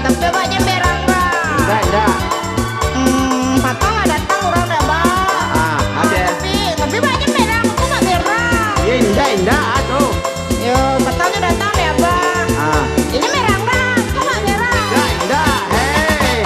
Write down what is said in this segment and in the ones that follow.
tapi banyak berang-berang. Enggak. Patang nggak datang orang dah bang. Ada. Tapi banyak berang, aku nggak berang. Ya indah tuh. Yo, patangnya datang ya bang. Ini berang-berang, aku nggak berang. Indah, hei.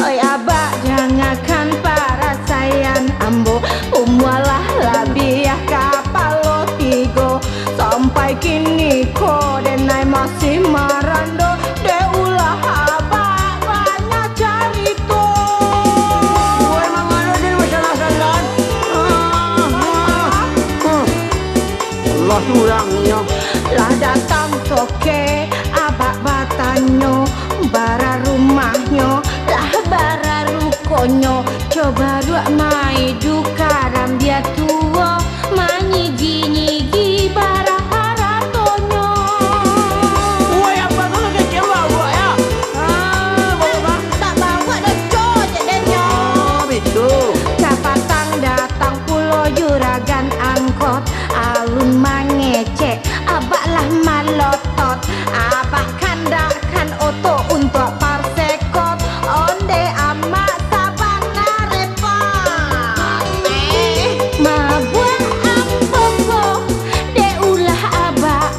Oi abah, jangankan para sayang ambo, umualah labiah kapalo tigo. Sampai kini ko denai masih marando, de ulah abah banyak carito. Emang ada di masalah sandan. Allah surangnya. Lah datang toke abak batanyo, bara rumahnya lah bara rukonyo. Coba dua mai dukaram dia tua, manyigi-nyigi bara haratonyo. Woi apa kalau kecewa gua ya? Bapak. Tak bawa dah cocok denyo. Itu. Capatang datang pulau juragan angkot, alun mangecek abaklah malotot, abak kandakan oto untuk parsekot, onde amak sabana repot. Mabuah ampoko de ulah abak,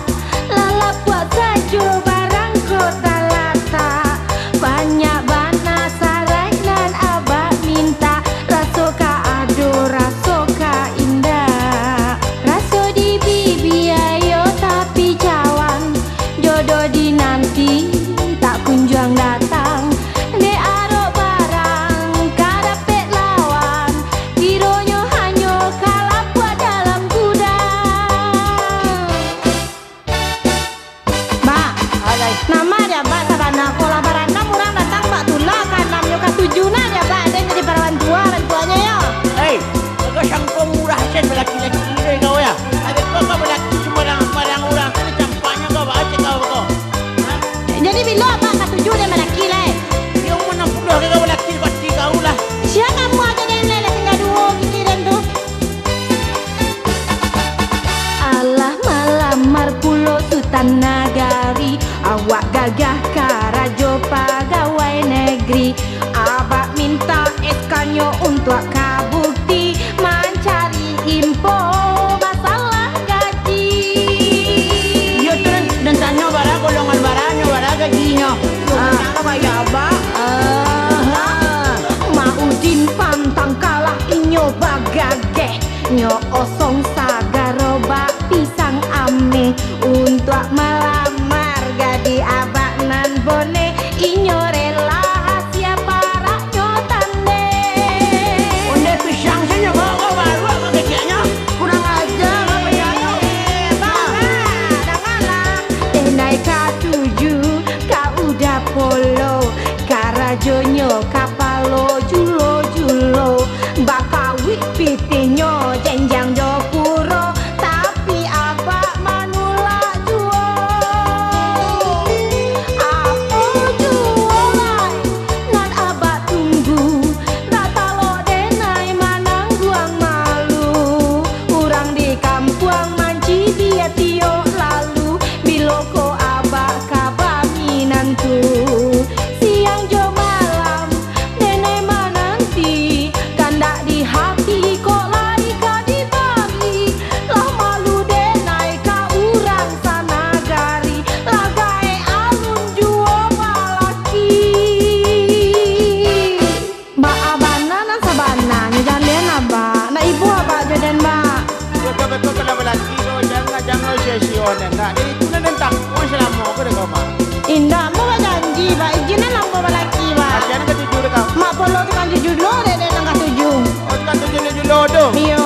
lala buat sajo barang kota lata, banyak bana sarai nan abak minta, rasoka ado rasoka indah, raso di bibi ayo tapi cawan, jodoh di nanti tak kunjung datang, de aro barang karapet lawan, kironyo hanyo kalah buat dalam gudang. Mbak, nama dia Mbak Sabana Kola Baranda murang datang Mbak Tula kan namanya katujuna dia Mbak, ada jadi parawan tuanya ya. Hei, kau sangka murah aja laki-laki ini kau ya? Ada kau laki sembarang orang kan campaknya kau baca kau. Jadi bila Mbak katuju dia melaki lah. Yang mana puluh kau laki pasti kau lah. Siapa kamu aja yang lele tinggal dua kikiran tuh. Allah malamar pulau Sultan Nagari, awak gagah karajo pegawai negeri, abak minta eskanyo untuk kabukti, mencari info masalah gaji. Yo terus dan tanya barang golongan barangnya barang gajinya. Apa ya abah? Maudin pantang kalah inyo bagage, nyo osong sagaroba pisang ame, untuk melamar gadi abak nan bone, inyo rela siapa raknyo tande. Onde pisang saja kau baru apa gajinya? Kurang ajar apa ya? Janganlah tenai katuju kau udah polo, karajonyo kapalo julo bakawit pitinyo jenjang jopuro, tapi abak manula juo. Apa juo lai nan abak tunggu, datalo denai manang guang malu, urang di kampung manci dia tio lalu, biloko abak kabaminantu, siang jo malam denai mananti, kandak di hati kok lari ka di Bali, lah malu denai ka urang sanagari, lagai alun juo balaki. Mbak abana na sabana nyajalian abak, na ibu abak jodan mbak. Betul kalau lelaki kau jangan sesion enggak. Jadi itu nanti tak kau selama kau dah kau mah. Indah mau janji mbak, izinnya lampu balaki mbak. Kasihan ke tujuh kau. Mak polo tukang jujur lo deh nang katuju. Oh kan tujuh lodo. Iyo.